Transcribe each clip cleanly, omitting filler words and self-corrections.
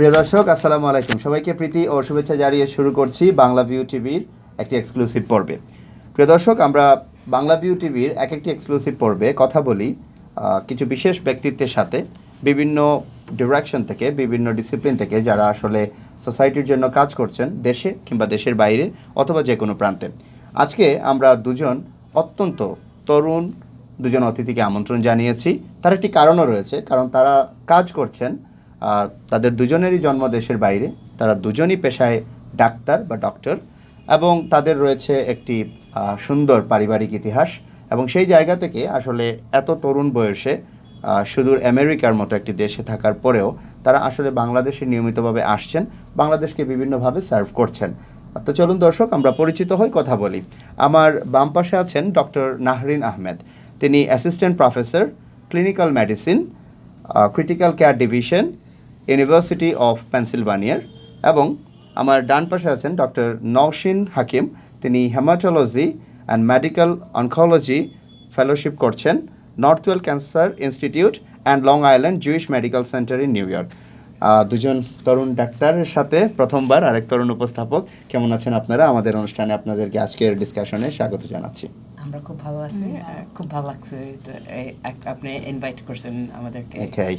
প্রিয় দর্শক, আসসালামু আলাইকুম। সবাইকে প্রীতি ও শুভেচ্ছা জানিয়ে শুরু করছি বাংলা ভিউ টিভির একটি এক্সক্লুসিভ পর্বে। প্রিয় দর্শক, আমরা বাংলা ভিউ টিভির একটি এক্সক্লুসিভ পর্বে কথা বলি কিছু বিশেষ ব্যক্তিত্বের সাথে, বিভিন্ন ডিরেকশন থেকে, বিভিন্ন ডিসিপ্লিন থেকে, যারা আসলে সোসাইটির জন্য কাজ করছেন দেশে কিংবা দেশের বাইরে অথবা যে কোনো প্রান্তে। আজকে আমরা দুজন অত্যন্ত তরুণ দুজন অতিথিকে আমন্ত্রণ জানিয়েছি। তার একটি কারণও রয়েছে, কারণ তারা কাজ করছেন, তাদের দুজনেরই জন্ম দেশের বাইরে, তারা দুজনই পেশায় ডাক্তার বা ডক্টর, এবং তাদের রয়েছে একটি সুন্দর পারিবারিক ইতিহাস। এবং সেই জায়গা থেকে আসলে এত তরুণ বয়সে সুদূর আমেরিকার মতো একটি দেশে থাকার পরেও তারা আসলে বাংলাদেশে নিয়মিতভাবে আসছেন, বাংলাদেশকে বিভিন্নভাবে সার্ভ করছেন। তো চলুন দর্শক, আমরা পরিচিত হই, কথা বলি। আমার বাম পাশে আছেন ডক্টর নাহরিন আহমেদ। তিনি assistant professor, clinical medicine, critical care division, university of পেনসিলভানিয়ার। এবং আমার ডান পাশে আছেন ডক্টর নওশিন হাকিম। তিনি hematology and medical oncology fellowship করছেন Northwell Cancer Institute and Long Island Jewish Medical Center in New York. দুজন তরুণ ডাক্তারের সাথে প্রথমবার আরেক তরুণ উপস্থাপক। কেমন আছেন আপনারা? আমাদের অনুষ্ঠানে আপনাদেরকে আজকের ডিসকাশনে স্বাগত জানাচ্ছি। আমরা খুব ভালো আছি, খুব ভালো লাগছে আপনি ইনভাইট করছেন আমাদেরকে। Okay.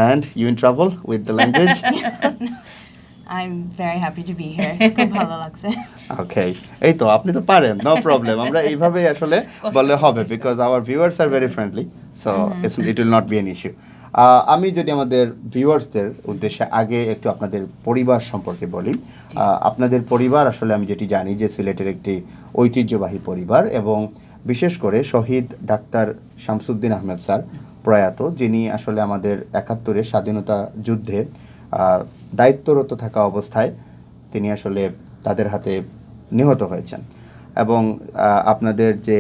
And you in trouble with the language? I'm very happy to be here. খুব ভালো লাগছে। Okay. এই তো, আপনি তো পারেন, নো প্রবলেম। আমরা এইভাবেই আসলে বললে হবে, because our viewers are very friendly, so it will not be an issue. আমি যদি আমাদের ভিউয়ার্সদের উদ্দেশ্যে আগে একটু আপনাদের পরিবার সম্পর্কে বলি। আপনাদের পরিবার আসলে আমি যেটি জানি যে সিলেটের একটি ঐতিহ্যবাহী পরিবার, এবং বিশেষ করে শহীদ ডাক্তার শামসুদ্দিন আহমেদ স্যার প্রয়াত, যিনি আসলে আমাদের ৭১-এর স্বাধীনতা যুদ্ধে দায়িত্বরত থাকা অবস্থায় তিনি আসলে তাদের হাতে নিহত হয়েছেন। এবং আপনাদের যে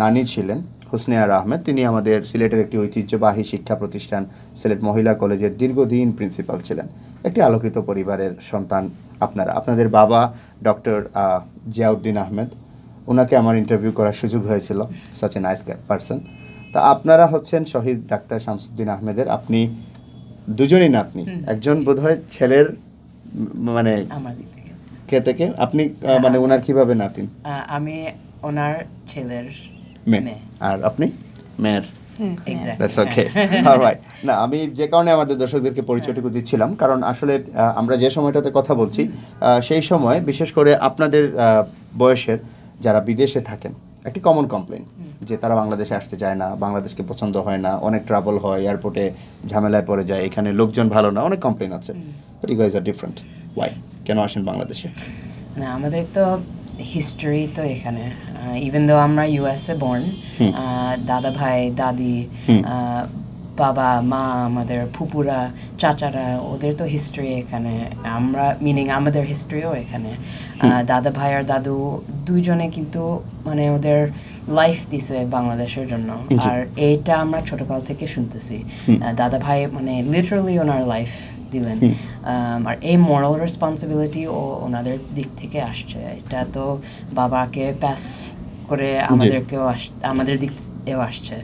নানি ছিলেন হোসনে আরা আহমেদ, তিনি আমাদের সিলেটের একটি ঐতিহ্যবাহী শিক্ষা প্রতিষ্ঠান সিলেট মহিলা কলেজের দীর্ঘদিন প্রিন্সিপাল ছিলেন। একটি আলোকিত পরিবারের সন্তান আপনারা। আপনাদের বাবা ডক্টর জিয়াউদ্দিন আহমেদ, ওনাকে আমার ইন্টারভিউ করার সুযোগ হয়েছিল, সাচ এ নাইস পারসন। তা আপনারা হচ্ছেন শহীদ ডাক্তার শামসুদ্দিন আহমেদের, আপনি দুজনই নাতনি। একজন বোধহয় ছেলের, মানে আমার দিক থেকে কে থেকে আপনি, মানে ওনার কিভাবে নাতিন? আমি ওনার ছেলের মেয়ে। আর আপনি মেয়ের? Exactly, that's okay, alright. না, আমি যে কারণে আমাদের দর্শকদেরকে পরিচয়টুকু দিচ্ছিলাম, কারণ আসলে আমরা যে সময়টাতে কথা বলছি সেই সময় বিশেষ করে আপনাদের বয়সের যারা বিদেশে থাকেন, একটি কমন কমপ্লেন যে তারা বাংলাদেশে আসতে চায় না, বাংলাদেশকে পছন্দ হয় না, অনেক ট্রাবল হয়, এয়ারপোর্টে ঝামেলায় পড়ে যায়, এখানে লোকজন ভালো না, অনেক কমপ্লেন আছে। But you guys are different. Why, কেন আসেন বাংলাদেশে? না, আমাদের তো হিস্টরি তো এখানে, ইভেন দো আমরা ইউএসএ বর্ন, দাদা ভাই দাদি, বাবা মা, আমাদের ফুপুরা চাচারা, ওদের তো হিস্ট্রি এখানে, আমরা মিনিং আমাদের হিস্ট্রিও এখানে। দাদা ভাই আর দাদু দুইজনে কিন্তু মানে ওদের লাইফ দিছে বাংলাদেশের জন্য, আর এইটা আমরা ছোটকাল থেকে শুনতেছি। দাদা ভাই মানে লিটারালি ওনার লাইফ দিলেন, আর এই মোরাল রেসপন্সিবিলিটি ও ওনাদের দিক থেকে আসছে। এটা তো বাবাকে প্যাস করে আমাদেরকেও আমাদের দিক এও আসছে।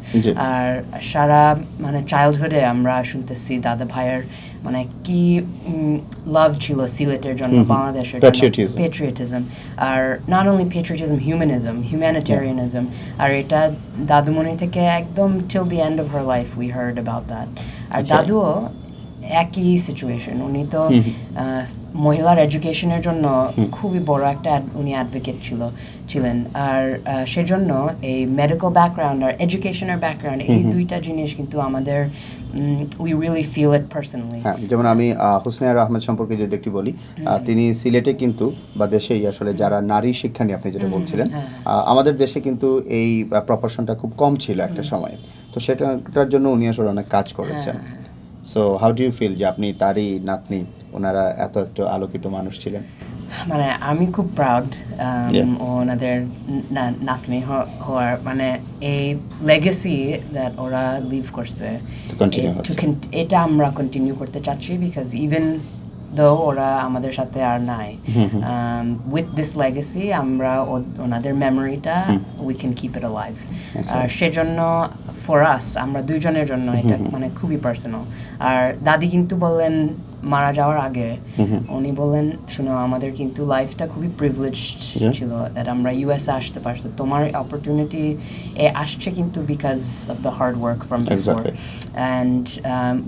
আর সারা মানে চাইল্ডহুডে আমরা শুনতেছি দাদা ভাইয়ের মানে কি লাভ ছিল সিলেটের জন্য, বাংলাদেশের জন্য, পেট্রিয়টিজম। আর নট অনলি পেট্রিয়টিজম, হিউম্যানিটেরিয়ানিজম। আর এটা দাদুমণি থেকে একদম till the end of her life we heard about that. আর দাদুও একই সিচুয়েশন, উনি তো মহিলার এডুকেশনের জন্য খুবই বড় একটা উনি অ্যাডভোকেট ছিলেন। আর সেজন্য এই মেডিকেল ব্যাকগ্রাউন্ড আর এডুকেশনের ব্যাকগ্রাউন্ড, এই দুইটা জিনিস কিন্তু আমাদের we really feel it personally. হ্যাঁ, যেমন আমি হোসনে আরা আহমেদ সম্পর্কে যদি একটু বলি, তিনি সিলেটে কিন্তু বা দেশেই আসলে যারা নারী শিক্ষা নিয়ে আপনি যেটা বলছিলেন, আমাদের দেশে কিন্তু এই প্রপোর্শনটা খুব কম ছিল একটা সময়, তো সেটার জন্য উনি আসলে অনেক কাজ করেছেন। So how do you feel যে আপনি তারই নাতনি, ওনারা এত একটু আলোকিত মানুষ ছিলেন? মানে আমি খুব প্রাউড ওনাদের নাতনি হওয়ার, মানে এই লেগেসি দ্যাট ওরা লিভ করছে, এটা আমরা কন্টিনিউ করতে চাচ্ছি। বিকজ ইভেন দো ওরা আমাদের সাথে আর নাই, উইথ দিস লেগেসি আমরা ওনাদের মেমোরিটা we can keep it alive. আর সেজন্য ফর আস, আমরা দুইজনের জন্য এটা মানে খুবই পার্সোনাল। আর দাদি কিন্তু বললেন মারা যাওয়ার আগে উনি বললেন, শুনো আমাদের কিন্তু লাইফটা খুবই প্রিভিলেজড Yeah. ছিল, দ্যাট আমরা ইউএসএ আসতে পারছো, তোমার অপরচুনিটি আসছে কিন্তু because of the hard work from before, Exactly. And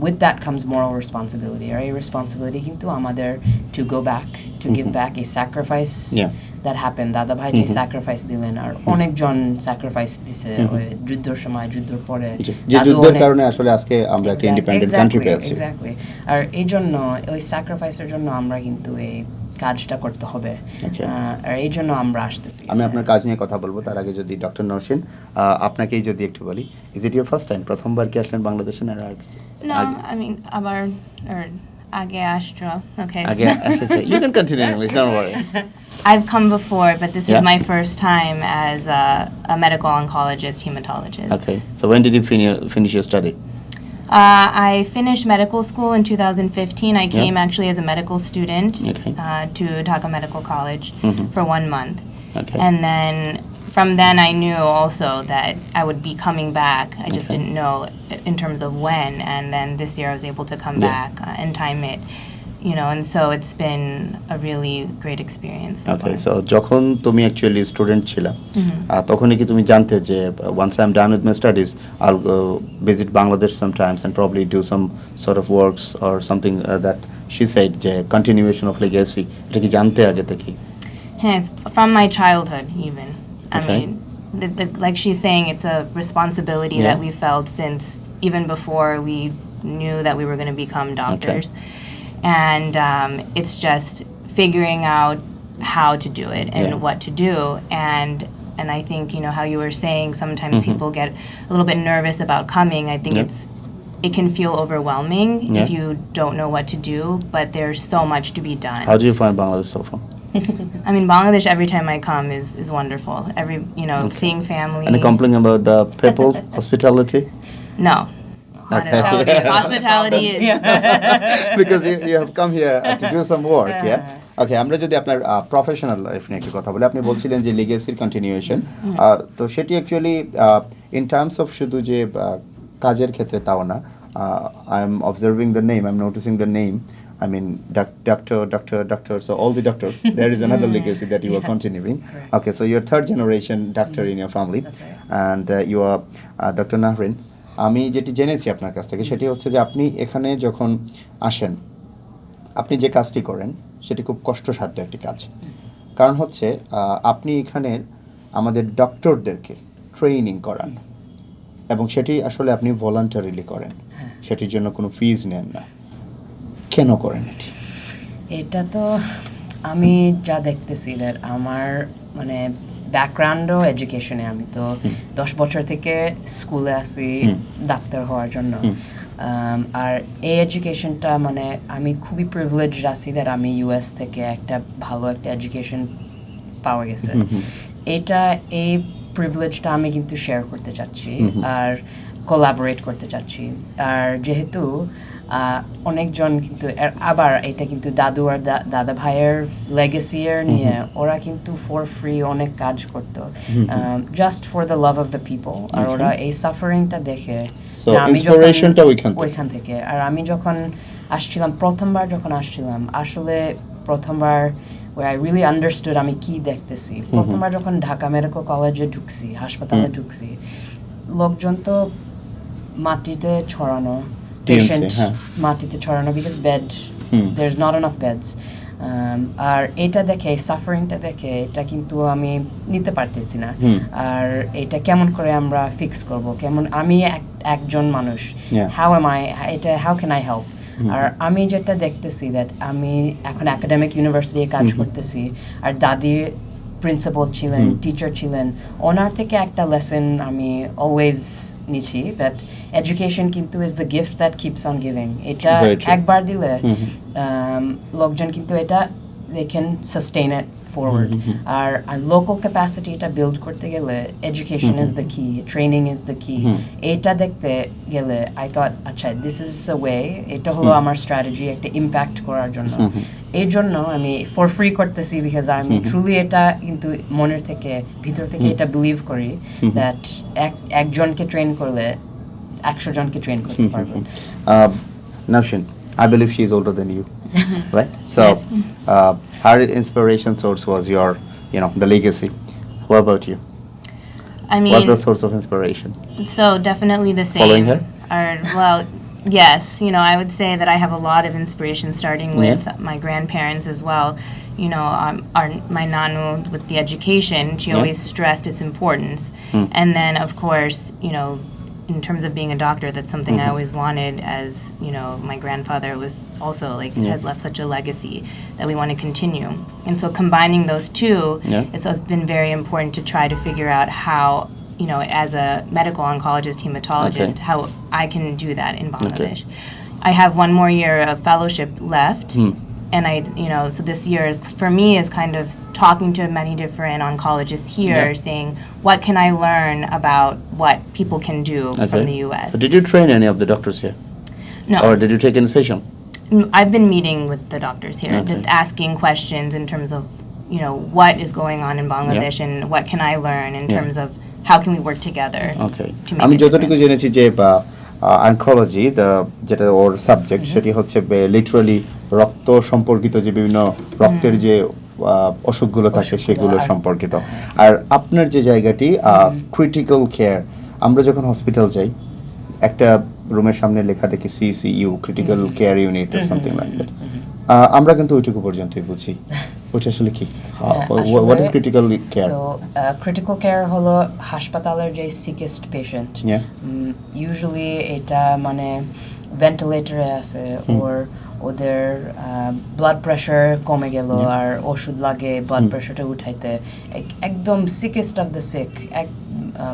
with that comes moral responsibility, আর এই রেসপন্সিবিলিটি কিন্তু আমাদের to go back, to give back এই স্যাক্রিফাইস Yeah. That happen. দাদা ভাই যে স্যাক্রিফাইস দিলেন, আর অনেকজন স্যাক্রিফাইস দিছে ওই যুদ্ধের সময়, যুদ্ধের পরে, যে যুদ্ধের কারণে আসলে আজকে আমরা একটা ইন্ডিপেন্ডেন্ট কান্ট্রি পেয়েছি। এক্স্যাক্টলি, আর এই জন্য ওই স্যাক্রিফাইসের জন্য আমরা কিন্তু এই কাজটা করতে হবে, Okay. আর এই জন্য আমরা আসতেছি। আমি আপনার কাজ নিয়ে কথা বলবো, তার আগে যদি ডক্টর নওশিন আপনাকেই যদি একটু বলি, is it your first time, প্রথমবার কি আসলেন বাংলাদেশে না No, I mean, or Age Astra. Okay. আগে এসেছে? You can continue in English, don't worry. I've come before, but this Yeah. is my first time as a medical oncologist, hematologist. Okay, so when did you finish your study? I finished medical school in 2015. I came actually as a medical student Okay. to Dhaka Medical College Mhm. for 1 month. Okay. And then from then I knew also that I would be coming back. I just Okay. didn't know in terms of when. And then this year I was able to come Yeah. back and time it. You know, and so it's been a really great experience. So Okay, far. so যখন তুমি actually student ছিলা, তখনই কি তুমি জানতে যে once I'm done with my studies, I'll go visit Bangladesh sometimes and probably do some sort of works or something that she said যে continuation of legacy, এটা কি জানতে আগে থেকে? Yeah, from my childhood, even. I Okay. mean, like she's saying, it's a responsibility Yeah. that we felt since even before we knew that we were going to become doctors. And it's just figuring out how to do it and Yeah. what to do. And I think, you know, how you were saying, sometimes people get a little bit nervous about coming. I think Yeah. it can feel overwhelming if Yeah. you don't know what to do, but there's so much to be done. How do you find Bangladesh so far? I mean, Bangladesh every time I come is wonderful. Every, you know, seeing family. Any complaint about the people, hospitality? No. Okay. Hospitality is Because you have come here to do some work, yeah? Okay, আমরা যদি আপনার professional life নিয়ে একটু কথা বলি, আপনি বলছিলেন যে লিগেসির কন্টিনিউয়েশন, তো সেটি অ্যাকচুয়ালি ইন টার্মস অফ শুধু যে কাজের ক্ষেত্রে তাও না, I am observing the name, I am noticing the name, I mean, doctor, so all the doctors, there is another legacy that you are continuing. correct. Okay, so you're third generation doctor in your family. That's right. And you are Dr. Nahrin. আমি যেটি জেনেছি আপনার কাছ থেকে সেটি হচ্ছে যে আপনি এখানে যখন আসেন, আপনি যে কাজটি করেন সেটি খুব কষ্টসাধ্য একটি কাজ। কারণ হচ্ছে আপনি এখানের আমাদের ডক্টরদেরকে ট্রেনিং করান, এবং সেটি আসলে আপনি ভলান্টারিলি করেন, সেটির জন্য কোনো ফিজ নেন না। কেন করেন এটি? এটা তো আমি যা দেখতেছি, that আমার মানে ব্যাকগ্রাউন্ডও এডুকেশনে, আমি তো 10 বছর থেকে স্কুলে আছি ডাক্তার হওয়ার জন্য, আর এই এডুকেশনটা মানে আমি খুবই প্রিভিলেজড আছি দ্যাট আমি ইউএস থেকে একটা ভালো একটা এডুকেশন পাওয়া গেছে। এই প্রিভিলেজটা আমি কিন্তু শেয়ার করতে চাচ্ছি আর কোলাবোরেট করতে চাচ্ছি। আর যেহেতু অনেকজন কিন্তু আবার এটা কিন্তু দাদু আর দাদা ভাইয়ের লেগেসির নিয়ে ওরা কিন্তু ফর ফ্রি অনেক কাজ করতো, just for the love of the people, আর ওরা এই সাফারিংটা দেখে ইন্সপিরেশনটা ওইখান থেকে। আর আমি যখন আসছিলাম, প্রথমবার যখন আসছিলাম, আসলে প্রথমবার where I really understood আমি কি দেখতেছি, প্রথমবার যখন ঢাকা মেডিকেল কলেজে ঢুকছি, হাসপাতালে ঢুকছি, লোকজন তো মাটিতে ছড়ানো, পেশেন্ট মাটিতে ছড়ানো, because bed there is not enough beds, আর এটা দেখে, সাফারিংটা দেখে এটা কিন্তু আমি নিতে পারতেছি না। আর এটা কেমন করে আমরা ফিক্স করব, কেমন আমি একজন মানুষ, how can I help? আর আমি যেটা দেখতেছি, দ্যাট আমি এখন একাডেমিক ইউনিভার্সিটি কাজ করতেছি, আর দাদি প্রিন্সিপাল ছিলেন, টিচার ছিলেন, ওনার থেকে একটা লেসন আমি অলওয়েজ নিছি, দ্যাট এডুকেশন কিন্তু is the gift that keeps on giving. এটা একবার দিলে লোকজন কিন্তু এটা they can sustain it forward. আর লোকাল ক্যাপাসিটিটা বিল্ড করতে গেলে education is the key, training is the key. এটা দেখতে গেলে আই থট, আচ্ছা দিস ইজ আ ওয়ে, এটা হলো আমার স্ট্র্যাটেজি একটা ইম্প্যাক্ট করার জন্য। এই জন্য আমি ফর ফ্রি করতেছি, বিকজ আমি ট্রুলি এটা কিন্তু মনের থেকে, ভিতর থেকে এটা বিলিভ করি দ্যাট একজনকে ট্রেন করলে 100 জনকে ট্রেন করতে পারবো। Nowshin, I believe she is older than you, right? So, her inspiration source was your, the legacy. What about you? I mean, What's the source of inspiration? so definitely the same. Following her? Well, yes. I would say that I have a lot of inspiration starting Yeah. with my grandparents as well. My nanu with the education, she Yeah. always stressed its importance. And then, of course, in terms of being a doctor, that's something I always wanted. As my grandfather was also has left such a legacy that we want to continue. And so combining those two, Yeah. it's been very important to try to figure out how, as a medical oncologist, hematologist, Okay. how I can do that in Bangladesh. I have one more year of fellowship left. And so this year is, for me, is kind of talking to many different oncologists here, Yeah. saying, what can I learn about what people can do from the U.S.? So did you train any of the doctors here? No, Or did you take any session? I've been meeting with the doctors here, Okay. just asking questions in terms of, what is going going on in Bangladesh and what can I learn in Yeah. terms of how can we work together okay to make আমি a যতটুকু difference. জেনেছি যে oncology যেটা ওর subject সেটি হচ্ছে literally রক্ত সম্পর্কিত যে বিভিন্ন রক্তের যে অসুখগুলো থাকে সেগুলো সম্পর্কিত। আর আপনার যে জায়গাটি ক্রিটিক্যাল কেয়ার, আমরা যখন হসপিটাল যাই একটা রুমের সামনে লেখা দেখি CCU, critical care unit or something like that, আমরা কিন্তু ওইটুকু পর্যন্তই বুঝি। ওটা আসলে কি? What is critical care? So, critical care হলো হাসপাতালের যে sickest patient. Yeah. Usually এটা মানে ভেন্টিলেটরে আছে, ওর ওদের ব্লাড প্রেশার কমে গেল আর ওষুধ লাগে ব্লাড প্রেশারটা উঠাইতে, একদম sickest of the sick,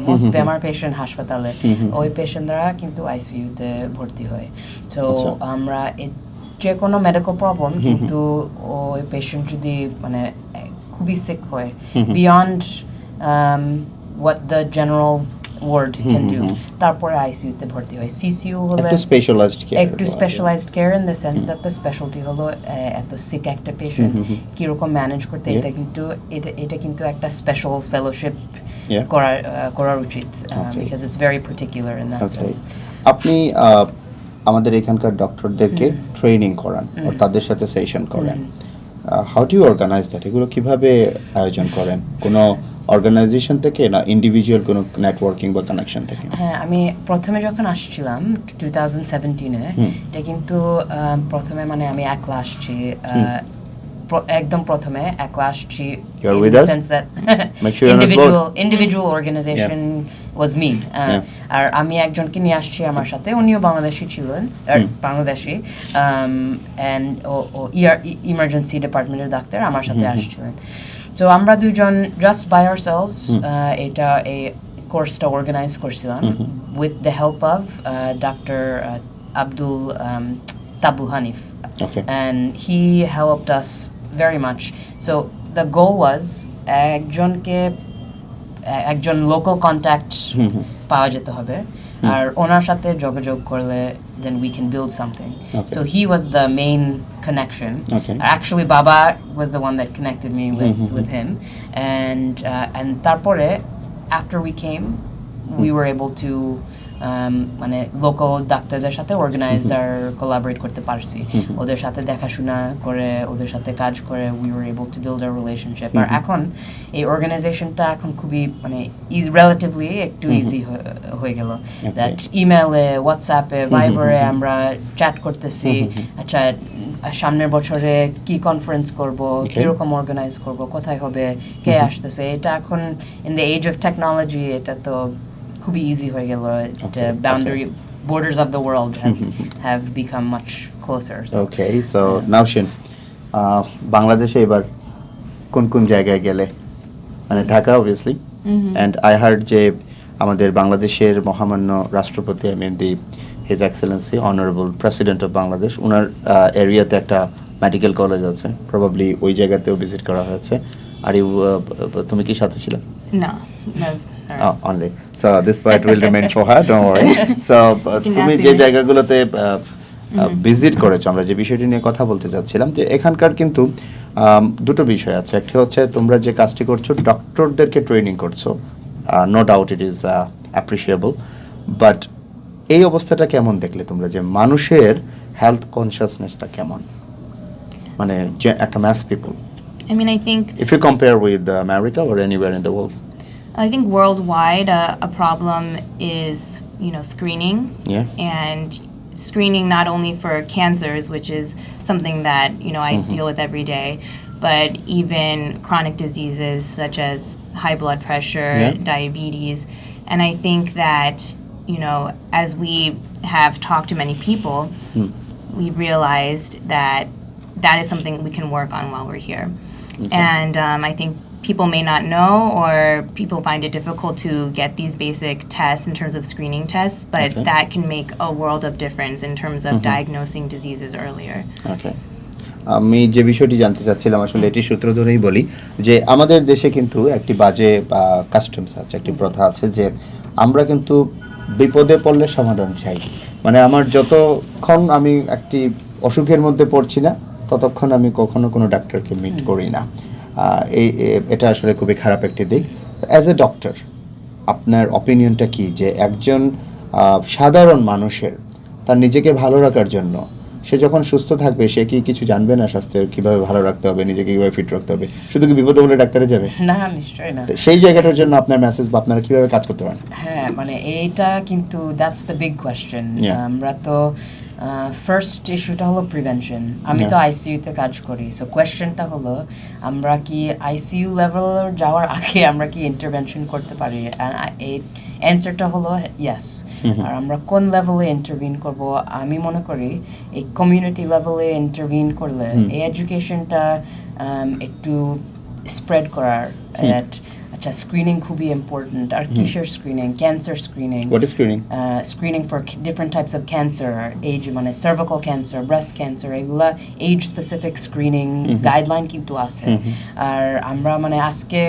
most বেমার পেশেন্ট হাসপাতালে, ওই পেশেন্টরা কিন্তু আইসিইউতে ভর্তি হয়। সো আচ্ছা। আমরা যে কোনো মেডিকেল প্রবলেম কিন্তু ওই পেশেন্ট যদি মানে খুবই সিক হয় beyond what the general ward can do, তারপরে আইসিইউতে ভর্তি হয়। সিসিইউ হলে একটু স্পেশালাইজড কেয়ার, একটু specialised care in the sense that the speciality হলো এত সিক একটা পেশেন্ট কিরকম ম্যানেজ করতে, Yeah. এটা কিন্তু একটা স্পেশাল ফেলোশিপ Yeah. করার উচিত, Okay. because it's very particular in that Okay. sense. আপনি আমাদের এখানকার ডক্টরদেরকে ট্রেনিং করান ও তাদের সাথে সেশন করেন, how do you organise that? এগুলো কিভাবে আয়োজন করেন? কোনো অর্গানাইজেশন থেকে না ইন্ডিভিজুয়াল কোনো নেটওয়ার্কিং বা কানেকশন থেকে? হ্যাঁ, আমি প্রথমে যখন আসছিলাম 2017-এ, এটা কিন্তু প্রথমে মানে আমি একলা আসছি, একদম প্রথমে একলা আসছি, You're in with the us? sense that Make sure you're not bored. individual organization was me. আর আমি একজনকে নিয়ে আসছি আমার সাথে, উনিও বাংলাদেশি ছিলেন, বাংলাদেশি, and ও ইমার্জেন্সি ডিপার্টমেন্টের ডাক্তার আমার সাথে আসছিলেন। সো আমরা দুজন জাস্ট বাই আওয়ারসেলভস এটা এই কোর্সটা অর্গানাইজ করছিলাম with the help of doctor Abdul Tabu Hanif. Okay. And he helped us very much. So the goal was একজন লোকাল কন্ট্যাক্ট পাওয়া যেতে হবে, আর ওনার সাথে যোগাযোগ করলে then we can build something. Okay. So he was the main connection. Okay. Actually Baba was the one that connected me with him, and তারপরে after we came we were able to মানে local ডাক্তারদের সাথে organise আর collaborate করতে পারছি, ওদের সাথে দেখাশোনা করে ওদের সাথে কাজ করে we were able to build a relationship. আর এখন এই অর্গানাইজেশনটা এখন খুবই মানে রিলেটিভলি একটু ইজি হয়ে গেল, দ্যাট ইমেলে, হোয়াটসঅ্যাপে, ভাইবারে আমরা চ্যাট করতেছি, আচ্ছা সামনের বছরে কি কনফারেন্স করব, কিরকম অর্গানাইজ করব, কোথায় হবে, কে আসতেছে, এটা এখন in the age of technology এটা তো খুবই ইজি হয়ে গেল, boundary borders of the world have become much closer. Okay, so Nowshin, বাংলাদেশে এবার কোন কোন জায়গায় গেলে? মানে Dhaka obviously, and I heard যে আমাদের বাংলাদেশের মহামান্য রাষ্ট্রপতি, I mean the his excellency honourable president of Bangladesh, ওনার এরিয়াতে একটা মেডিকেল কলেজ আছে, প্রবাবলি ওই জায়গাতেও ভিজিট করা হয়েছে। আর তুমি কি সাথে ছিলে? No, that's only. So this part will remain for her, don't worry. So তুমি যে জায়গাগুলোতে ভিজিট করেছো, আমরা যে বিষয়টি নিয়ে কথা বলতে চাচ্ছিলাম, যে এখানকার কিন্তু দুটো বিষয় আছে। একটা হচ্ছে তোমরা যে কাজটি করছো, ডক্টরদেরকে ট্রেনিং করছো, no doubt it is appreciable, but এই অবস্থাটা কেমন দেখলে তোমরা, যে মানুষের হেলথ কনসিয়াসনেসটা কেমন, মানে যে একটা mass people, I mean, I think if you compare with America or anywhere in the world? I think worldwide a problem is, you know, screening. Yeah. And screening not only for cancers, which is something that, you know, I deal with every day, but even chronic diseases such as high blood pressure, Yeah. diabetes. And I think that, you know, as we have talked to many people, we've realized that that is something we can work on while we're here. And I think people may not know, or people find it difficult to get these basic tests in terms of screening tests, but Okay. that can make a world of difference in terms of diagnosing diseases earlier. ওকে, আমি যে বিষয়টি জানতে চাচ্ছিলাম আসলে এটি সূত্র ধরেই বলি যে আমাদের দেশে কিন্তু একটি বাজে কাস্টমস আছে, একটি প্রথা আছে যে আমরা কিন্তু বিপদে পড়লে সমাধান চাই। মানে আমার যতক্ষণ আমি একটি অসুখের মধ্যে পড়ছি না ততক্ষণ আমি কখনো কোনো ডাক্তারকে মিট করি না। এটা আসলে খুবই খারাপ একটি দিক। অ্যাজ এ ডক্টর আপনার অপিনিয়নটা কি যে একজন সাধারণ মানুষের তার নিজেকে ভালো রাখার জন্য সে যখন সুস্থ থাকবে সে কি কিছু জানবে না স্বাস্থ্য কীভাবে ভালো রাখতে হবে, নিজেকে কীভাবে ফিট রাখতে হবে, শুধু কি বিপদে বলে ডাক্তারে যাবে? না, নিশ্চয়ই না। তো সেই জায়গাটার জন্য আপনার মেসেজ বা আপনারা কীভাবে কাজ করতে পারেন? হ্যাঁ, মানে এইটা কিন্তু that's the big question. Yeah. আমরা তো ফার্স্ট ইস্যুটা হলো প্রিভেনশন। আমি তো আইসিইউতে কাজ করি, সো কোয়েশ্চেনটা হলো আমরা কি আইসিইউ লেভেল যাওয়ার আগে আমরা কি ইন্টারভেনশন করতে পারি? এই অ্যান্সারটা হলো ইয়েস। আর আমরা কোন লেভেলে ইন্টারভিন করব? আমি মনে করি এই কমিউনিটি লেভেলে ইন্টারভিন করলে এই এডুকেশনটা একটু স্প্রেড করার। আচ্ছা, স্ক্রিনিং খুবই ইম্পর্টেন্ট। আর কিসের screening? Cancer screening. What is screening? Screening for different types of cancer, age মানে cervical cancer, breast cancer, এগুলা age specific screening guideline কিন্তু আছে। আর আমরা মানে আজকে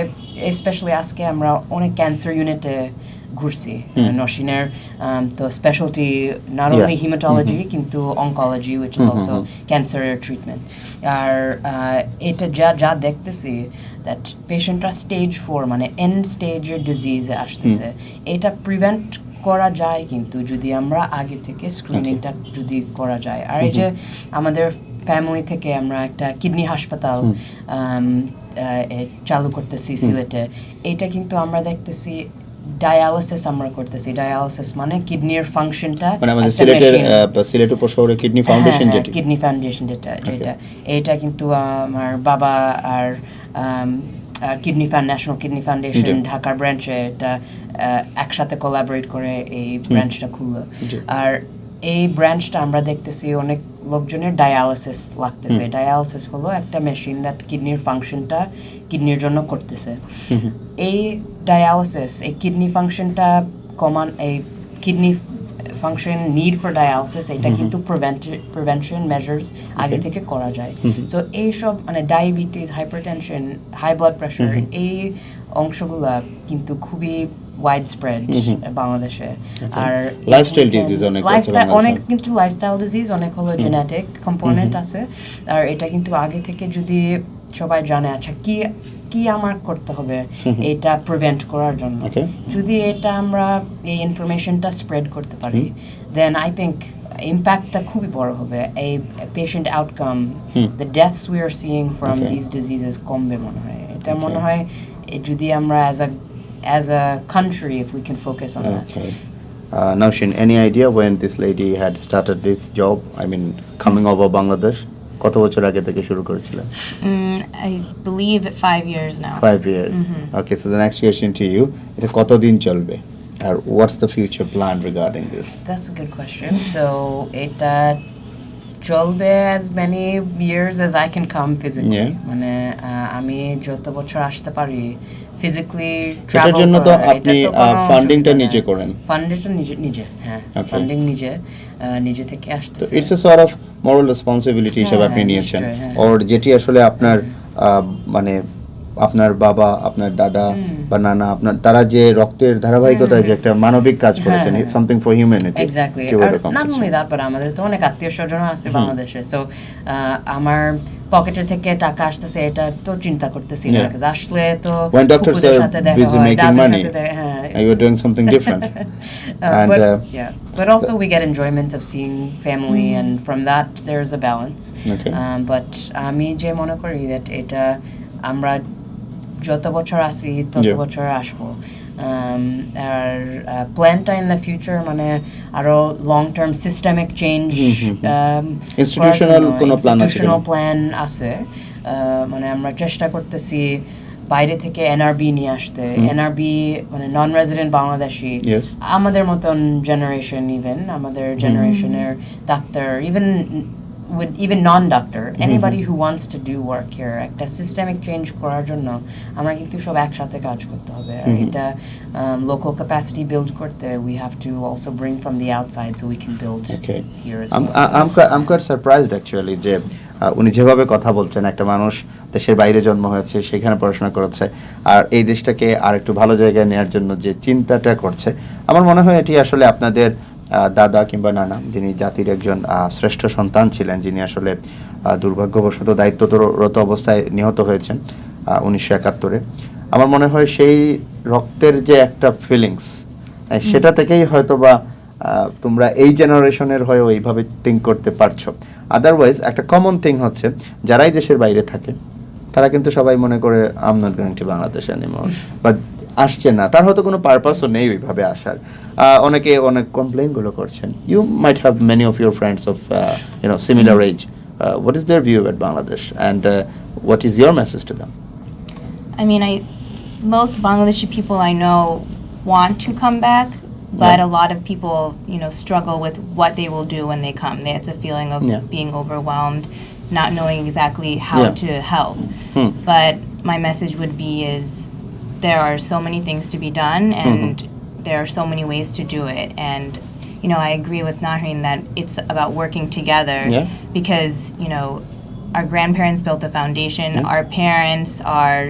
স্পেশালি আজকে আমরা অনেক ক্যান্সার ইউনিটে ঘুরছি নরসিংহের। তো speciality not Yeah. Only hematology কিন্তু oncology, which is also cancer treatment. আর এটা যা দেখতেছি দ্যাট পেশেন্টরা স্টেজ 4 মানে এন্ড স্টেজের ডিজিজে আসতেছে। এটা প্রিভেন্ট করা যায় কিন্তু যদি আমরা আগে থেকে স্ক্রিনিংটা যদি করা যায়। আর এই যে আমাদের ফ্যামিলি থেকে আমরা একটা কিডনি হাসপাতাল চালু করতেছি সিলেটে। এটা কিন্তু আমরা দেখতেছি ডায়ালিসিস আমরা করতেছি। ডায়ালিসিস মানে কিডনির ফাংশনটা, মানে আমাদের সিলেট উপশহরে কিডনি ফাউন্ডেশন যেটা, কিডনি ফাউন্ডেশন যেটা এটা কিন্তু আমার বাবা আর কিডনি ন্যাশনাল কিডনি ফাউন্ডেশন ঢাকার ব্রাঞ্চে এটা একসাথে কোলাবরেট করে এই ব্রাঞ্চটা খুললো। আর এই ব্রাঞ্চটা আমরা দেখতেছি অনেক লোকজনের ডায়ালিসিস লাগতেছে। ডায়ালিসিস হলো একটা মেশিন দ্যাট কিডনির ফাংশনটা কিডনির জন্য করতেছে। এই ডায়ালিসিস, এই কিডনি ফাংশনটা কমান, এই kidney function need for dialysis, এটা কিন্তু প্রিভেনশন মেজার্স আগে থেকে করা যায়। সো এইসব মানে diabetes, hypertension, high blood pressure, এই অংশগুলা কিন্তু খুবই ওয়াইড স্প্রেড বাংলাদেশে। আর লাইফস্টাইল ডিজিজ অনেক কিন্তু লাইফস্টাইল ডিজিজ অনেক হলো জেনেটিক কম্পোনেন্ট আছে। আর এটা কিন্তু আগে থেকে যদি সবাই জানে আচ্ছা কি আমার করতে হবে এটা প্রিভেন্ট করার জন্য, যদি এটা আমরা এই ইনফরমেশনটা স্প্রেড করতে পারি, দেন আই থিঙ্ক ইম্প্যাক্টটা খুবই বড় হবে। এই patient outcome, the deaths we are seeing from this diseases কমবে মনে হয়। এটা মনে হয় যদি আমরা as a country, if we can focus on that. Okay. Naushin, any idea when this lady had started this job? I mean, coming over Bangladesh? কত বছর আগে থেকে শুরু করেছিলেন? I believe 5 years now. 5 years. Okay, so the next question to you, এটা কতদিন চলবে? আর what's the future plan regarding this? That's a good question. So এটা চলবে as many years as I can come physically. মানে আমি যত বছর আসতে পারি ফিজিক্যালি ট্রাভেল এটার জন্য তো আপনি ফান্ডিংটা নিজে করেন? ফান্ডিংটা নিজে, হ্যাঁ, ফান্ডিং নিজে থেকে আসতেছে। It's a sort of moral responsibility হিসেবে আপনি নিয়েছেন, আর যেটি আসলে আপনার মানে আপনার বাবা, আপনার দাদা বা নানা, আপনার তারা যে রক্তের ধারাবাহিকতায় যে একটা মানবিক কাজ করেছেন, something for humanity. Exactly. R not only that, but আমাদের তো অনেক আত্মীয় স্বজন আছে বাংলাদেশে। সো আমার পকেটের থেকে টাকা আসতেছে এটা তো চিন্তা করতেছি না, Yeah. because আসলে তো When doctors কুকুরদের are সাথে দেখা busy হয়, making দাদুর money, সাথে হ্যাঁ, you are doing something different. And, but yeah, but also we get enjoyment of seeing family, and from that there's a balance. Okay. But আমি যে মনে করি that এটা আমরা যত বছর আসি তত Yeah. বছর আসবো, আর প্ল্যানটা ইন দ্য ফিউচার মানে আরো long term systemic change, Institutional কোনো plan আছে ইনস্টিটিউশনাল কিনা? প্ল্যান আছে। মানে আমরা চেষ্টা করতেছি বাইরে থেকে এনআরবি নিয়ে আসতে, এনআরবি মানে নন রেজিডেন্ট বাংলাদেশি, Yes. আমাদের মতন জেনারেশন, ইভেন আমাদের জেনারেশনের doctor, even non-doctor, anybody who wants to do work here, একটা সিস্টেমিক চেঞ্জ করার জন্য আমরা কিন্তু সব একসাথে কাজ করতে হবে। আর এটা লোকাল ক্যাপাসিটি বিল্ড করতে we have to also bring from the outside so we can build Okay. here as I'm, well. I'm quite surprised actually যে উনি যেভাবে কথা বলছেন, একটা মানুষ দেশের বাইরে জন্ম হয়েছে, সেখানে পড়াশোনা করেছে, আর এই দেশটাকে আর একটু ভালো জায়গায় নেওয়ার জন্য যে চিন্তাটা করছে, আমার মনে হয় এটি আসলে আপনাদের দাদা কিংবা নানা, যিনি জাতির একজন শ্রেষ্ঠ সন্তান ছিলেন, যিনি আসলে দুর্ভাগ্যবশত দায়িত্বরত অবস্থায় নিহত হয়েছেন 1971-এ। আমার মনে হয় সেই রক্তের যে একটা ফিলিংস, সেটা থেকেই হয়তোবা তোমরা এই জেনারেশনের হয়েও এইভাবে থিঙ্ক করতে পারছো। আদারওয়াইজ একটা কমন থিং হচ্ছে, যারাই দেশের বাইরে থাকে তারা কিন্তু সবাই মনে করে I am not going to Bangladesh anymore, বা আসছে না, তার হয়তো কোনো পারপাসও নেই ওইভাবে আসার। অনেকে অনেক কমপ্লেইনগুলো করছেন। You might have many of your friends of similar age. What is their view at Bangladesh, and what is your message to them? I mean, most Bangladeshi people I know want to come back, but Yeah. a lot of people, struggle with what they will do when they come. It's a feeling of Yeah. being overwhelmed, not knowing exactly how Yeah. to help. Hmm. But my message would be is there are so many things to be done, and there are so many ways to do it. And I agree with Nahreen that it's about working together, Yeah. because our grandparents built the foundation. Yeah. Our parents are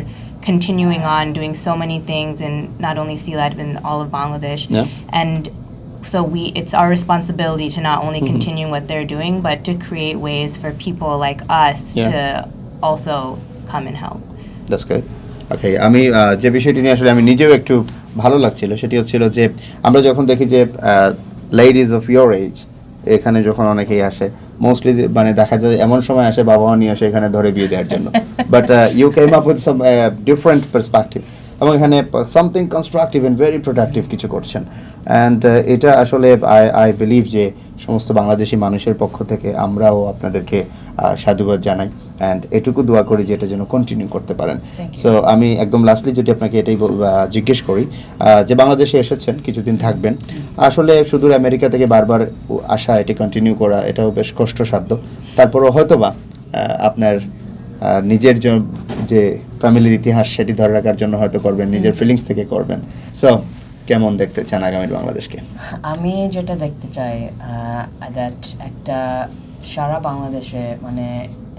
continuing on doing so many things in not only Sylhet but in all of Bangladesh. Yeah. And so it's our responsibility to not only continue what they're doing, but to create ways for people like us Yeah. to also come and help. That's great. Okay, আমি যে বিষয়টি নিয়ে আসলে আমি নিজেও একটু ভালো লাগছিল, সেটি হচ্ছিল যে আমরা যখন দেখি যে লেডিজ অফ ইয়োর এজ এখানে যখন অনেকেই আসে, মোস্টলি মানে দেখা যায় এমন সময় আসে বাবা মা নিয়ে আসে এখানে ধরে বিয়ে দেওয়ার জন্য, but you came up with some different perspective, এবং এখানে something constructive and very productive কিছু করছেন। অ্যান্ড এটা আসলে আই বিলিভ যে সমস্ত বাংলাদেশি মানুষের পক্ষ থেকে আমরাও আপনাদেরকে সাধুবাদ জানাই, অ্যান্ড এটুকু দোয়া করি যে এটা যেন কন্টিনিউ করতে পারেন। সো আমি একদম লাস্টলি যদি আপনাকে এটাই জিজ্ঞেস করি, যে বাংলাদেশে এসেছেন, কিছুদিন থাকবেন, আসলে সুদূর আমেরিকা থেকে বারবার আসা, এটি কন্টিনিউ করা, এটাও বেশ কষ্টসাধ্য। তারপরও হয়তোবা আপনার নিজের যে ফ্যামিলির ইতিহাস সেটি ধরে রাখার জন্য হয়তো করবেন, নিজের ফিলিংস থেকে করবেন। সো কেমন দেখতে চান আগামী বাংলাদেশকে? আমি যেটা দেখতে চাই দ্যাট একটা সারা বাংলাদেশে মানে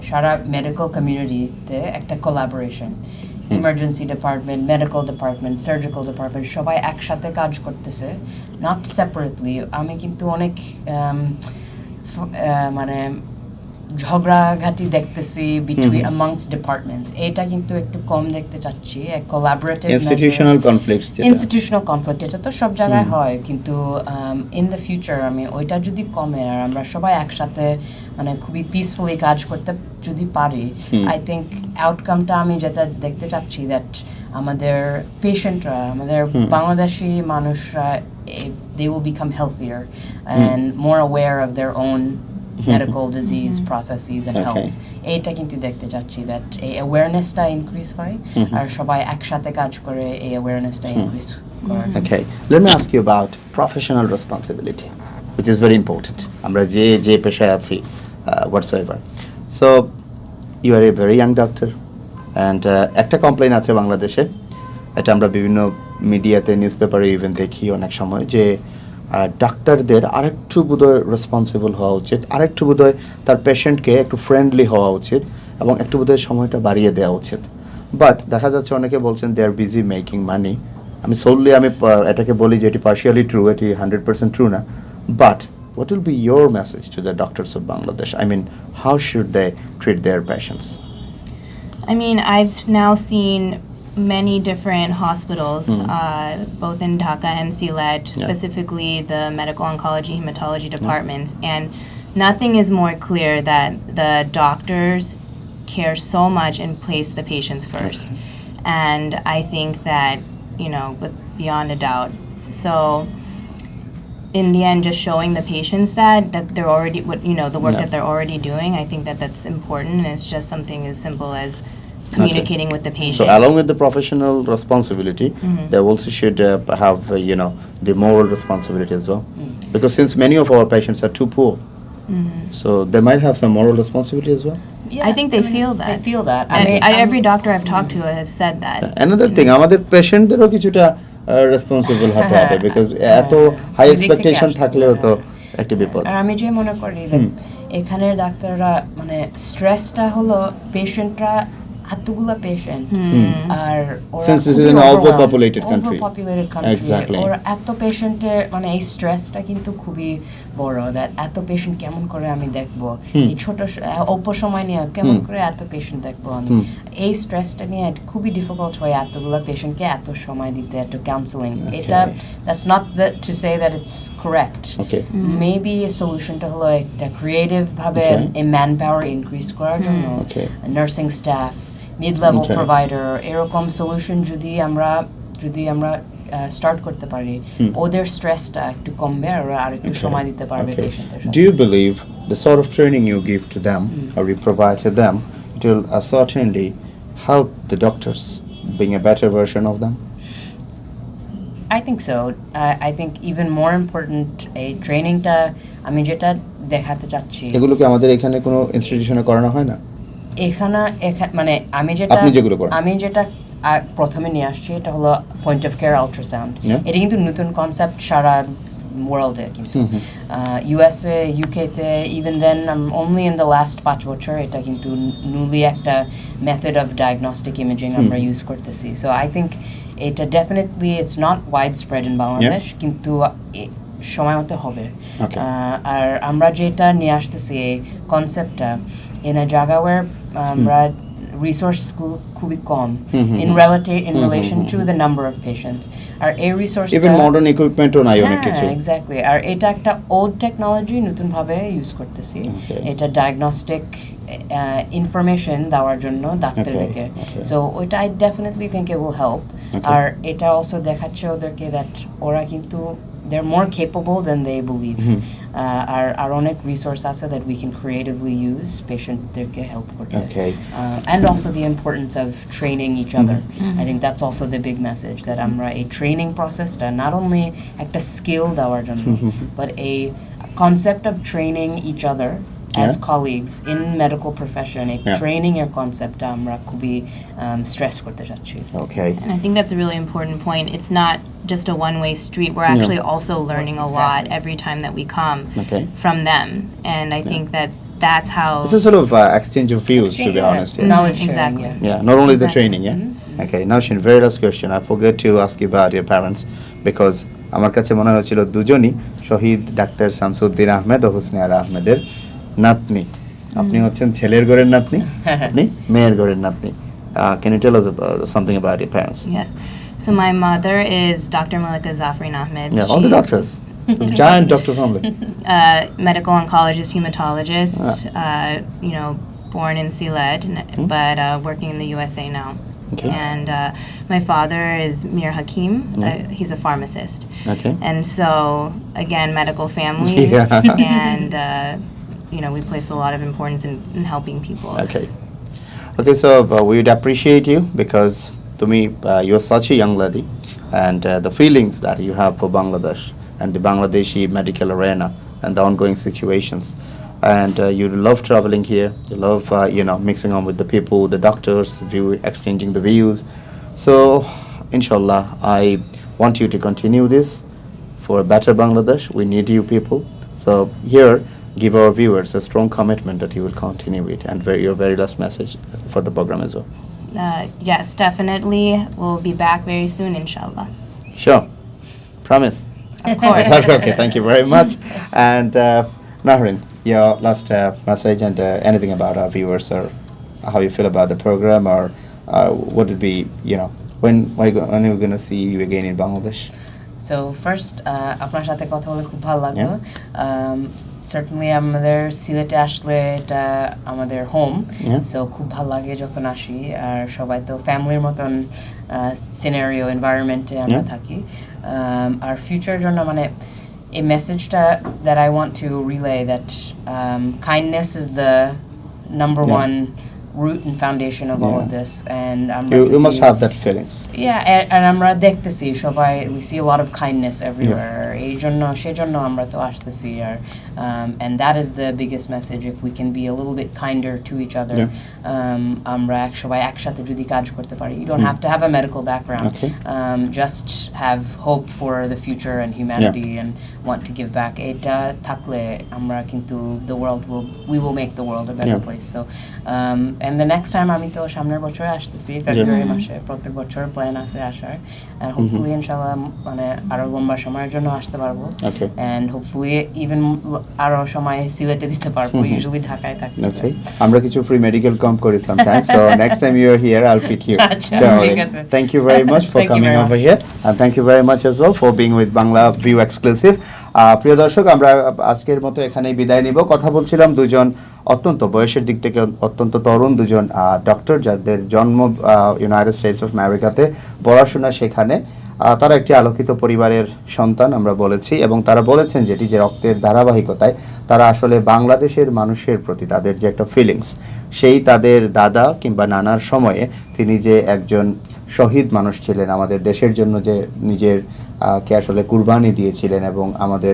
সারা মেডিকেল কমিউনিটিতে একটা collaboration, emergency department, medical department, surgical department সবাই একসাথে কাজ করতেছে, নট সেপারেটলি। আমি কিন্তু অনেক মানে ঝগড়াঘাটি দেখতেছি বিটুইন অ্যামংস ডিপার্টমেন্টস, এটা কিন্তু একটু কম দেখতে চাচ্ছি। এক কোলাবোরেটিভ ইনস্টিটিউশনাল কনফ্লিক্ট, এটা তো সব জায়গায় হয়, কিন্তু ইন দ্য ফিউচার আমি ওইটা যদি কমে আর আমরা সবাই একসাথে মানে খুবই পিসফুলি কাজ করতে যদি পারি, আই থিঙ্ক আউটকামটা আমি যেটা দেখতে চাচ্ছি দ্যাট আমাদের পেশেন্টরা, আমাদের বাংলাদেশি মানুষরা, they will become healthier and more aware of their own medical disease processes and health. এইটা কিন্তু দেখতে চাচ্ছি that এই awareness-টা increase হয় আর সবাই একসাথে কাজ করে এই awareness-টা increase করার জন্য। Okay, let me ask you about professional responsibility, which is very important. আমরা যে পেশায় আছি whatsoever. So you are a very young doctor, and একটা কমপ্লেইন আছে বাংলাদেশে, এটা আমরা বিভিন্ন মিডিয়াতে, নিউজ পেপারে ইভেন দেখি অনেক সময়, যে ডাক্তারদের আরেকটু বোধহয় রেসপন্সিবল হওয়া উচিত, আরেকটু বোধহয় তার পেশেন্টকে একটু ফ্রেন্ডলি হওয়া উচিত, এবং একটু বোধহয় সময়টা বাড়িয়ে দেওয়া উচিত। বাট দেখা যাচ্ছে অনেকে বলছেন দে আর বিজি মেকিং মানি। আমি এটাকে বলি যে এটি পার্শিয়ালি ট্রু, এটি 100% ট্রু না, but what will be your message to the doctors of Bangladesh? I mean, how should they treat their patients? I mean, I've now seen many different hospitals, both in Dhaka and Sylhet, specifically the medical oncology, hematology departments, and nothing is more clear that the doctors care so much and place the patients first. And I think that, with beyond a doubt. So in the end, just showing the patients that they're already, the work that they're already doing, I think that that's important. And it's just something as simple as communicating with the patient. So along with the professional responsibility, they also should have, the moral responsibility as well. Because since many of our patients are too poor, so they might have some moral responsibility as well. I think they feel that. They feel that. Every doctor I've talked to has said that. Another thing, আমাদের পেশেন্টদেরও কিছুটা responsible হতে হবে, because এত high expectation থাকলেও তো একটা বিপদ। আর আমি যে মনে করি that এখানের ডাক্তাররা মানে স্ট্রেসটা হলো পেশেন্টরা এতগুলা পেশেন্ট আর Since this is an overpopulated country. Exactly. ওরা এত পেশেন্টের মানে এই স্ট্রেসটা কিন্তু খুবই বড়, দ্যাট এত পেশেন্ট কেমন করে আমি দেখবো, এই ছোট অল্প সময় নিয়ে কেমন করে এত পেশেন্ট দেখবো আমি, এই স্ট্রেসটা নিয়ে খুবই ডিফিকাল্ট হয় এতগুলা পেশেন্টকে এত সময় দিতে, এত কাউন্সেলিং। এটা that's not to say that it's correct. Maybe সলিউশনটা হলো একটা ক্রিয়েটিভ ভাবে এই ম্যান পাওয়ার ইনক্রিজ করার জন্য, নার্সিং স্টাফ, mid-level provider, এরকম সলিউশন যদি আমরা স্টার্ট করতে পারি, ওদের স্ট্রেসটা একটু কমবে আর একটু সময় দিতে পারবে পেশেন্টের সাথে। Do you believe the sort of training you give to them or you provide to them, it will certainly help the doctors being a better version of them? I think so. I think even more important এই ট্রেনিংটা আমি যেটা দেখাতে চাচ্ছি, এগুলো কি আমাদের এখানে কোনো ইনস্টিটিউশনে করানো হয় না? এখানে মানে আমি যেটা প্রথমে নিয়ে আসছি এটা হলো পয়েন্ট অফ কেয়ার আল্ট্রাসাউন্ড। এটা কিন্তু নতুন কনসেপ্ট সারা ওয়ার্ল্ডে, কিন্তু ইউএসএ, ইউকেতে, even then only in the last 5 বছর এটা কিন্তু নিউলি একটা মেথড অফ ডায়াগনস্টিক ইমেজিং আমরা ইউজ করতেছি। সো আই থিঙ্ক এটা definitely it's not widespread in Bangladesh, কিন্তু সময় হতে হবে। আর আমরা যেটা নিয়ে আসতেছি এই কনসেপ্টটা in a জায়গা where আমরা রিসোর্স খুবই কম in relation to the number of patients, আর এই রিসোর্স even modern equipment ও নাই অনেক কিছু। এক্স্যাক্টলি, আর এটা একটা ওল্ড টেকনোলজি নতুন ভাবে ইউজ করতেছি, এটা ডায়াগনস্টিক ইনফরমেশন দেওয়ার জন্য ডাক্তারদেরকে। সো ওইটা I definitely think it will help. আর এটা অলসো দেখাচ্ছে ওদেরকে দ্যাট ওরা কিন্তু they're more capable than they believe. Our অনেক resource আছে that we can creatively use patientদেরকে help করতে। And also the importance of training each other. I think that's also the big message, that আমরা এই training processটা not only একটা skill দেওয়ার জন্য, but a concept of training each other as colleagues in medical profession, training এর concept আমরা খুবই stress করতে চাচ্ছি। And I think that's a really important point. It's not just a one-way street. We're actually also learning a lot every time that we come from them, and I think that's how it's a sort of exchange of views, to be honest. Knowledge sharing, exactly. Not only the training. Okay, now Shin, very last question. I forgot to ask you about your parents, because আমার কাছে মনে হচ্ছিল দুজনই শহীদ doctor Shamsuddin Ahmed ও হোসনে আরা আহমেদের নাতনি। আপনি হচ্ছেন ছেলের ঘরের নাতনি, আপনি মেয়ের ঘরের নাতনি। Can you tell us something about your parents? Yes. So my mother is Dr. Malika Zafrin Ahmed. Yeah, all the doctors. Giant doctor family. Medical oncologist, hematologist, born in Sylhet, but working in the USA now. And my father is Mir Hakim. He's a pharmacist. And so, again, medical family. And, we place a lot of importance in helping people. Okay, so we would appreciate you, because to me, you're such a young lady, and the feelings that you have for Bangladesh and the Bangladeshi medical arena and the ongoing situations. And you love traveling here, you love, mixing on with the people, the doctors, exchanging the views. So, inshallah, I want you to continue this for a better Bangladesh. We need you people. So, here, give our viewers a strong commitment that you will continue it, and your very last message for the program as well. Yes, definitely. We'll be back very soon, inshallah. Sure. Promise. Of course. Is that okay? Thank you very much. And Nahrin, your last message and anything about our viewers or how you feel about the program or what would be, when are we going to see you again in Bangladesh? So first আপনার সাথে কথা বলে খুব ভালো লাগলো certainly আমাদের সিলেটে আসলে এটা আমাদের হোম সো খুব ভালো লাগে যখন আসি আর সবাই তো ফ্যামিলির মতন সিনারিও এনভায়রনমেন্টে আমরা থাকি আর ফিউচারের জন্য মানে এই মেসেজটা that I want to relay that kindness is the number one root and foundation of all of this, and you must have that feelings. And আমরা দেখতেছি সবাই we see a lot of kindness everywhere এই জন্য সেজন্য আমরা তো আসতেছি আর and that is the biggest message. If we can be a little bit kinder to each other, আমরা সবাই একসাথে যদি কাজ করতে পারি, you don't have to have a medical background, just have hope for the future and humanity and want to give back. এটা থাকলে আমরা কিন্তু we will make the world a better place. So and the next time আমি তো সামনের বছরে আসতেছি ফেব্রুয়ারি মাসে প্রত্যেক বছর প্ল্যান আছে আসার and hopefully ইনশাআল্লাহ মানে আরো লম্বা সময়ের জন্য আসতে পারবো and hopefully even আরো সময় সিলেটে দিতে পারবো usually ঢাকায় থাকি okay আমরা কিছু free medical camp করি sometimes so next time you are here I'll pick you. ঠিক আছে Thank you very much for coming over here and thank you very much as well for being with Bangla View Exclusive. প্রিয় দর্শক আমরা আজকের মতো এখানেই বিদায় নিব কথা বলছিলাম দুজন অত্যন্ত বয়সের দিক থেকে অত্যন্ত তরুণ দুজন ডক্টর যাদের জন্ম ইউনাইটেড স্টেটস অফ আমেরিকাতে পড়াশোনা সেখানে তারা একটি আলোকিত পরিবারের সন্তান আমরা বলেছি এবং তারা বলেছেন যেটি যে রক্তের ধারাবাহিকতায় তারা আসলে বাংলাদেশের মানুষের প্রতি তাদের যে একটা ফিলিংস সেই তাদের দাদা কিংবা নানার সময়ে তিনি যে একজন শহীদ মানুষ ছিলেন আমাদের দেশের জন্য যে নিজের কে আসলে কুরবানি দিয়েছিলেন এবং আমাদের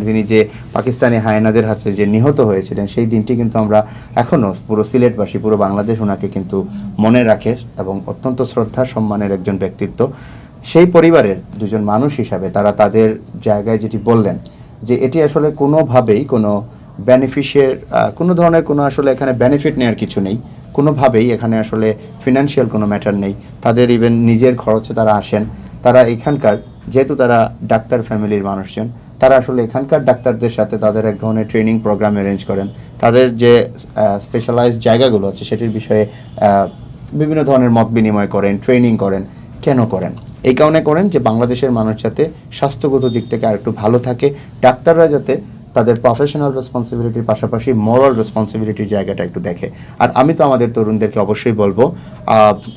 তিনি যে পাকিস্তানি হায়নাদের হাতে যে নিহত হয়েছিলেন সেই দিনটি কিন্তু আমরা এখনও পুরো সিলেটবাসী পুরো বাংলাদেশ ওনাকে কিন্তু মনে রাখে এবং অত্যন্ত শ্রদ্ধা সম্মানের একজন ব্যক্তিত্ব সেই পরিবারের দুজন মানুষ হিসাবে তারা তাদের জায়গায় যেটি বললেন যে এটি আসলে কোনোভাবেই কোনো বেনিফিশিয়ার কোনো ধরনের কোনো আসলে এখানে বেনিফিট নেওয়ার কিছু নেই কোনোভাবেই এখানে আসলে ফিনান্সিয়াল কোনো ম্যাটার নেই তাদের ইভেন নিজের খরচে তারা আসেন তারা এখানকার যেহেতু তারা ডাক্তার ফ্যামিলির মানুষজন তারা আসলে এখানকার ডাক্তারদের সাথে তাদের এক ধরনের ট্রেনিং প্রোগ্রাম অ্যারেঞ্জ করেন তাদের যে স্পেশালাইজড জায়গাগুলো আছে সেটির বিষয়ে বিভিন্ন ধরনের মত বিনিময় করেন ট্রেনিং করেন কেন করেন এই কারণে করেন যে বাংলাদেশের মানুষ যাতে স্বাস্থ্যগত দিক থেকে আরেকটু ভালো থাকে ডাক্তাররা যাতে তাদের প্রফেশনাল রেসপন্সিবিলিটির পাশাপাশি মোরাল রেসপন্সিবিলিটির জায়গাটা একটু দেখে আর আমি তো আমাদের তরুণদেরকে অবশ্যই বলবো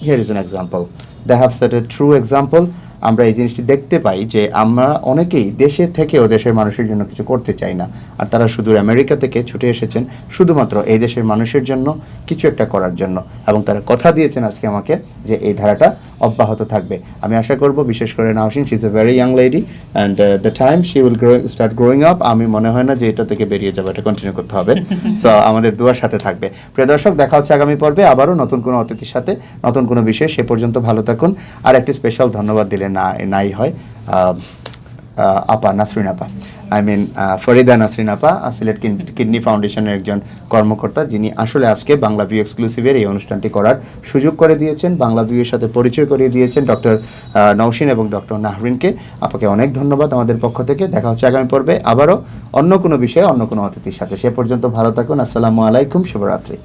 here is an example they have set a true example আমরা এই জিনিসটি দেখতে পাই যে আমরা অনেকেই দেশের থেকেও দেশের মানুষের জন্য কিছু করতে চাই না আর তারা শুধু আমেরিকা থেকে ছুটে এসেছেন শুধুমাত্র এই দেশের মানুষের জন্য কিছু একটা করার জন্য এবং তারা কথা দিয়েছেন আজকে আমাকে যে এই ধারাটা অব্যাহত থাকবে আমি আশা করব বিশেষ করে Naushin she is a very young lady and the time she will start growing up আমি মনে হয় না যে এটা থেকে বেরিয়ে যাবে এটা কন্টিনিউ করতে হবে সো আমাদের দুয়ার সাথে থাকবে প্রিয় দর্শক দেখা হচ্ছে আগামী পর্বে আবারও নতুন কোনো অতিথির সাথে নতুন কোনো বিষয় সে পর্যন্ত ভালো থাকুন আর একটি স্পেশাল ধন্যবাদ দিলে নাই হয় আপা নাসরিন আপা ফরিদা নাসরিন আপা সিলেট কিডনি ফাউন্ডেশনের একজন কর্মকর্তা যিনি আসলে আজকে বাংলা ভিউ এক্সক্লুসিভের এই অনুষ্ঠানটি করার সুযোগ করে দিয়েছেন বাংলা ভিউয়ের সাথে পরিচয় করিয়ে দিয়েছেন ডক্টর নওশিন এবং ডক্টর নাহরিনকে আপনাকে অনেক ধন্যবাদ আমাদের পক্ষ থেকে দেখা হচ্ছে আগামী পর্বে আবারও অন্য কোনো বিষয়ে অন্য কোনো অতিথির সাথে সে পর্যন্ত ভালো থাকুন আসসালামু আলাইকুম শুভরাত্রি